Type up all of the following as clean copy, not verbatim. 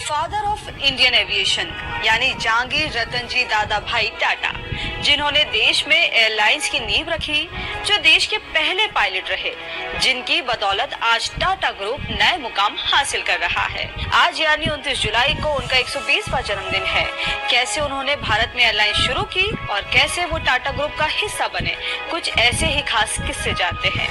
Father of Indian aviation यानी जहांगीर रतन जी दादा भाई टाटा, जिन्होंने देश में एयरलाइंस की नींव रखी, जो देश के पहले पायलट रहे, जिनकी बदौलत आज टाटा ग्रुप नए मुकाम हासिल कर रहा है। आज यानी 29 जुलाई को उनका 120वां जन्मदिन है। कैसे उन्होंने भारत में एयरलाइन शुरू की और कैसे वो टाटा ग्रुप का हिस्सा बने, कुछ ऐसे ही खास किस्से जानते हैं।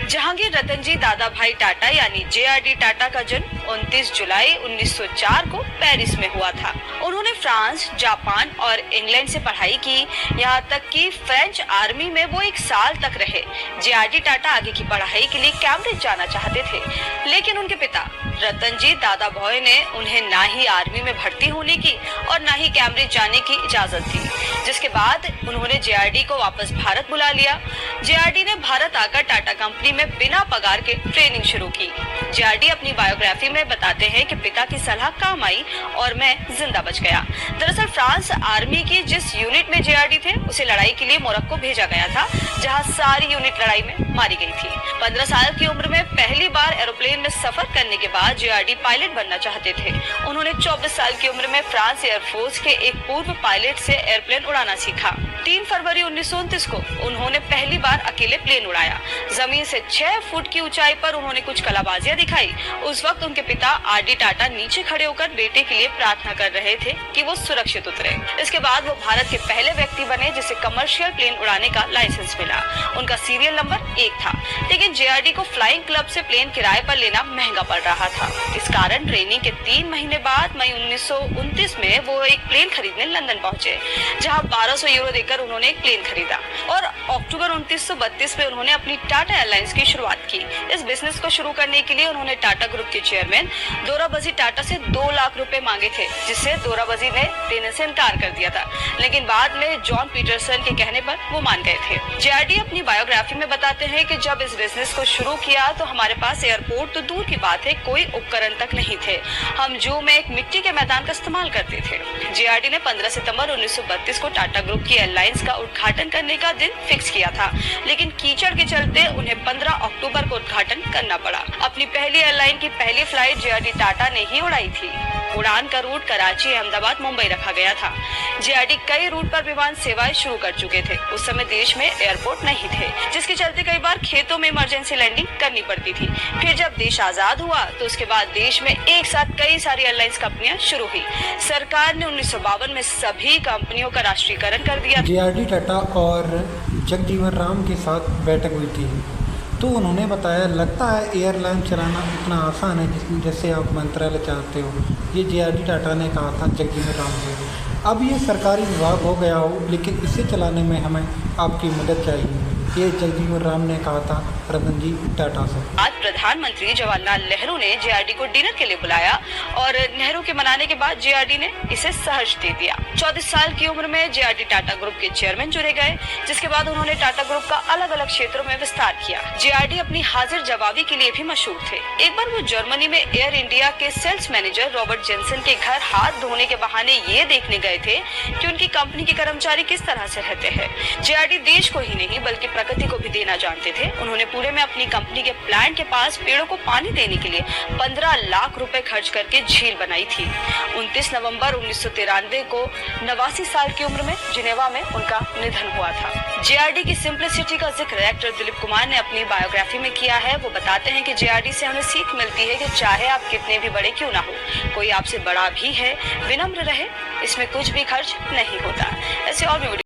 जहांगीर रतन जी दादा भाई टाटा यानी JRD टाटा का जन्म 29 जुलाई 1904 को पेरिस में हुआ था। उन्होंने फ्रांस, जापान और इंग्लैंड से पढ़ाई की, यहाँ तक कि फ्रेंच आर्मी में वो 1 साल तक रहे। JRD टाटा आगे की पढ़ाई के लिए कैम्ब्रिज जाना चाहते थे, लेकिन उनके पिता रतन जी दादा भाई ने उन्हें ना ही आर्मी में भर्ती होने की और ना ही कैम्ब्रिज जाने की इजाजत दी, जिसके बाद उन्होंने JRD को वापस भारत बुला लिया। JRD ने भारत आकर टाटा कंपनी में बिना पगार के ट्रेनिंग शुरू की। JRD अपनी बायोग्राफी में बताते हैं कि पिता की सलाह काम आई और मैं जिंदा बच गया। दरअसल फ्रांस आर्मी की जिस यूनिट में JRD थे, उसे लड़ाई के लिए मोरक्को भेजा गया था, जहां सारी यूनिट लड़ाई में मारी गई थी। 15 साल की उम्र में पहली बार एरोप्लेन में सफर करने के बाद JRD पायलट बनना चाहते थे। उन्होंने 24 साल की उम्र में फ्रांस एयरफोर्स के एक पूर्व पायलट से एयरप्लेन उड़ाना सीखा। 3 फरवरी 1929 को उन्होंने पहली बार अकेले प्लेन उड़ाया। जमीन से 6 फुट की ऊंचाई पर उन्होंने कुछ कलाबाजियां दिखाई। उस वक्त उनके पिता RD टाटा नीचे खड़े होकर बेटे के लिए प्रार्थना कर रहे थे कि वो सुरक्षित उतरे। इसके बाद वो भारत के पहले व्यक्ति बने जिसे कमर्शियल प्लेन उड़ाने का लाइसेंस मिला। उनका सीरियल नंबर 1 था, लेकिन JRD को फ्लाइंग क्लब से प्लेन किराए पर लेना महंगा पड़ रहा था। इस कारण ट्रेनिंग के 3 महीने बाद मई 1929 में वो एक प्लेन खरीदने लंदन पहुंचे, जहां 1200 यूरो देकर उन्होंने एक प्लेन खरीदा और अक्टूबर 1932 में उन्होंने अपनी टाटा एयरलाइंस की शुरुआत की। इस बिजनेस को शुरू करने के लिए उन्होंने टाटा ग्रुप के चेयरमैन दोराबजी टाटा से 2 लाख रुपए मांगे थे, जिससे दोराबजी ने देने से इनकार कर दिया था, लेकिन बाद में जॉन पीटरसन के कहने पर वो मान गए थे। JRD अपनी बायोग्राफी में बताते हैं कि जब इस बिजनेस को शुरू किया तो हमारे पास एयरपोर्ट तो दूर की बात है, कोई उपकरण तक नहीं थे। हम जू में एक मिट्टी के मैदान का इस्तेमाल करते थे। JRD ने 15 सितंबर 1932 को टाटा ग्रुप की एयरलाइंस का उद्घाटन करने का दिन फिक्स किया था, लेकिन कीचड़ के चलते उन्हें 15 अक्टूबर को उद्घाटन करना पड़ा। अपनी पहली एयरलाइन की पहली फ्लाइट JRD टाटा ने ही उड़ाई थी। उड़ान का रूट कराची, अहमदाबाद, मुंबई रखा गया था। JRD कई रूट पर विमान सेवाएं शुरू कर चुके थे। उस समय देश में एयरपोर्ट नहीं थे, जिसके चलते कई बार खेतों में इमरजेंसी लैंडिंग करनी पड़ती थी। फिर जब देश आजाद हुआ तो उसके बाद देश में एक साथ कई सारी एयरलाइंस कंपनियां शुरू हुई। सरकार ने 1952 में सभी कंपनियों का राष्ट्रीयकरण कर दिया। JRD टाटा और जगजीवन राम के साथ बैठक हुई थी, तो उन्होंने बताया लगता है एयरलाइन चलाना इतना आसान है जैसे आप मंत्रालय चाहते हो। ये JRD टाटा ने कहा था जगजीवन राम से। अब ये सरकारी विभाग हो गया हो, लेकिन इसे चलाने में हमें आपकी मदद चाहिए, ये जगजीवन राम ने कहा था रतन जी टाटा से। आज प्रधानमंत्री जवाहरलाल नेहरू ने JRD को डिनर के लिए बुलाया और नेहरू के मनाने के बाद JRD ने इसे सहर्ष दे दिया। 34 साल की उम्र में JRD टाटा ग्रुप के चेयरमैन चुने गए, जिसके बाद उन्होंने टाटा ग्रुप का अलग अलग क्षेत्रों में विस्तार किया। JRD अपनी हाजिर जवाबी के लिए भी मशहूर थे। एक बार वो जर्मनी में एयर इंडिया के सेल्स मैनेजर रॉबर्ट जेनसन के घर हाथ धोने के बहाने ये देखने गए थे कि उनकी कंपनी के कर्मचारी किस तरह से रहते हैं। JRD देश को ही नहीं बल्कि प्रकृति को भी देना जानते थे। उन्होंने पुणे में अपनी कंपनी के प्लांट के पास पेड़ों को पानी देने के लिए 15 लाख रुपए खर्च करके झील बनाई थी। 29 नवंबर 1993 को 89 साल की उम्र में जिनेवा में उनका निधन हुआ था। JRD की सिंप्लिसिटी का जिक्र एक्टर दिलीप कुमार ने अपनी बायोग्राफी में किया है। वो बताते हैं कि JRD से हमें सीख मिलती है कि चाहे आप कितने भी बड़े क्यों ना हो, कोई आपसे बड़ा भी है, विनम्र रहे, इसमें कुछ भी खर्च नहीं होता। ऐसे और भी